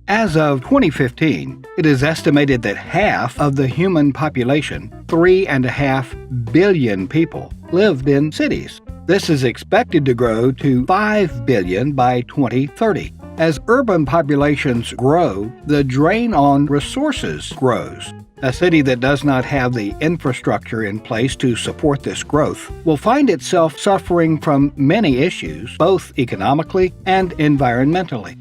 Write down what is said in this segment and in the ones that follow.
As of 2015, it is estimated that half of the human population, 3.5 billion people, lived in cities. This is expected to grow to 5 billion by 2030. As urban populations grow, the drain on resources grows. A city that does not have the infrastructure in place to support this growth will find itself suffering from many issues, both economically and environmentally.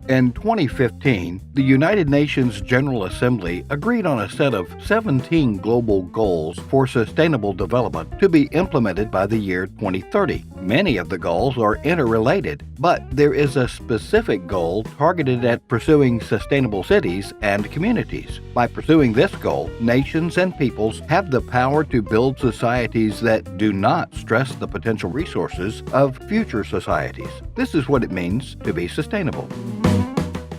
In 2015, the United Nations General Assembly agreed on a set of 17 global goals for sustainable development to be implemented by the year 2030. Many of the goals are interrelated, but there is a specific goal targeted at pursuing sustainable cities and communities. By pursuing this goal, nations and peoples have the power to build societies that do not stress the potential resources of future societies. This is what it means to be sustainable.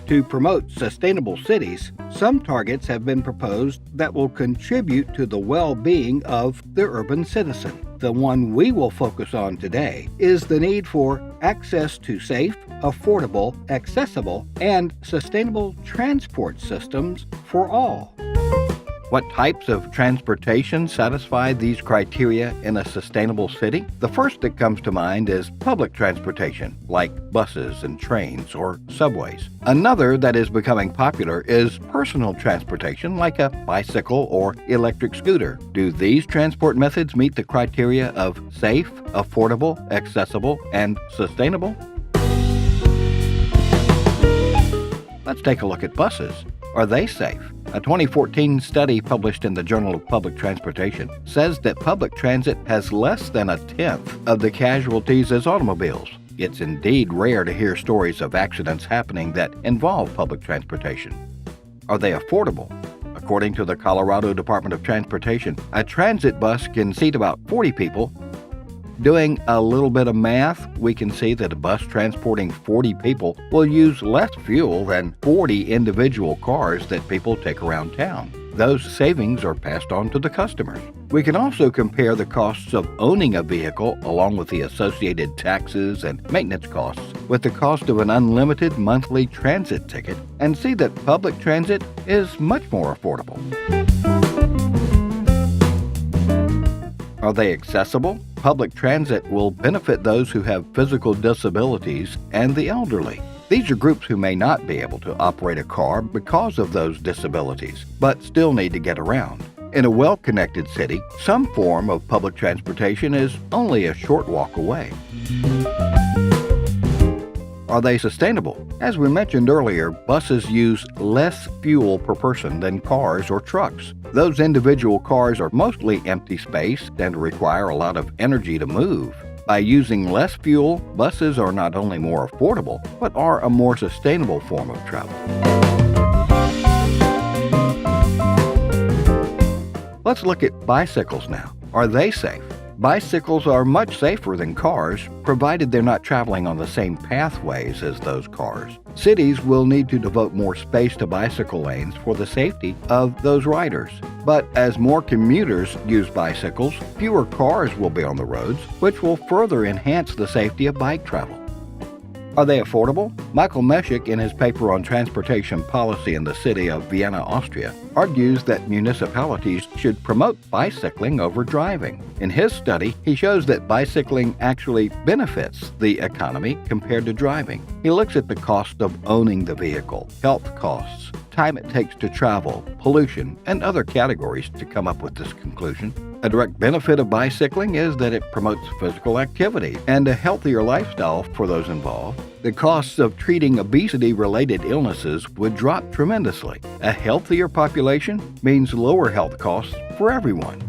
To promote sustainable cities, some targets have been proposed that will contribute to the well-being of the urban citizen. The one we will focus on today is the need for access to safe, affordable, accessible, and sustainable transport systems for all. What types of transportation satisfy these criteria in a sustainable city? The first that comes to mind is public transportation, like buses and trains or subways. Another that is becoming popular is personal transportation, like a bicycle or electric scooter. Do these transport methods meet the criteria of safe, affordable, accessible, and sustainable? Let's take a look at buses. Are they safe? A 2014 study published in the Journal of Public Transportation says that public transit has less than a tenth of the casualties as automobiles. It's indeed rare to hear stories of accidents happening that involve public transportation. Are they affordable? According to the Colorado Department of Transportation, a transit bus can seat about 40 people. Doing a little bit of math, we can see that a bus transporting 40 people will use less fuel than 40 individual cars that people take around town. Those savings are passed on to the customers. We can also compare the costs of owning a vehicle along with the associated taxes and maintenance costs with the cost of an unlimited monthly transit ticket and see that public transit is much more affordable. Are they accessible? Public transit will benefit those who have physical disabilities and the elderly. These are groups who may not be able to operate a car because of those disabilities, but still need to get around. In a well-connected city, some form of public transportation is only a short walk away. Are they sustainable? As we mentioned earlier, buses use less fuel per person than cars or trucks. Those individual cars are mostly empty space and require a lot of energy to move. By using less fuel, buses are not only more affordable, but are a more sustainable form of travel. Let's look at bicycles now. Are they safe? Bicycles are much safer than cars, provided they're not traveling on the same pathways as those cars. Cities will need to devote more space to bicycle lanes for the safety of those riders. But as more commuters use bicycles, fewer cars will be on the roads, which will further enhance the safety of bike travel. Are they affordable? Michael Meshik, in his paper on transportation policy in the city of Vienna, Austria, argues that municipalities should promote bicycling over driving. In his study, he shows that bicycling actually benefits the economy compared to driving. He looks at the cost of owning the vehicle, health costs, time it takes to travel, pollution, and other categories to come up with this conclusion. A direct benefit of bicycling is that it promotes physical activity and a healthier lifestyle for those involved. The costs of treating obesity-related illnesses would drop tremendously. A healthier population means lower health costs for everyone.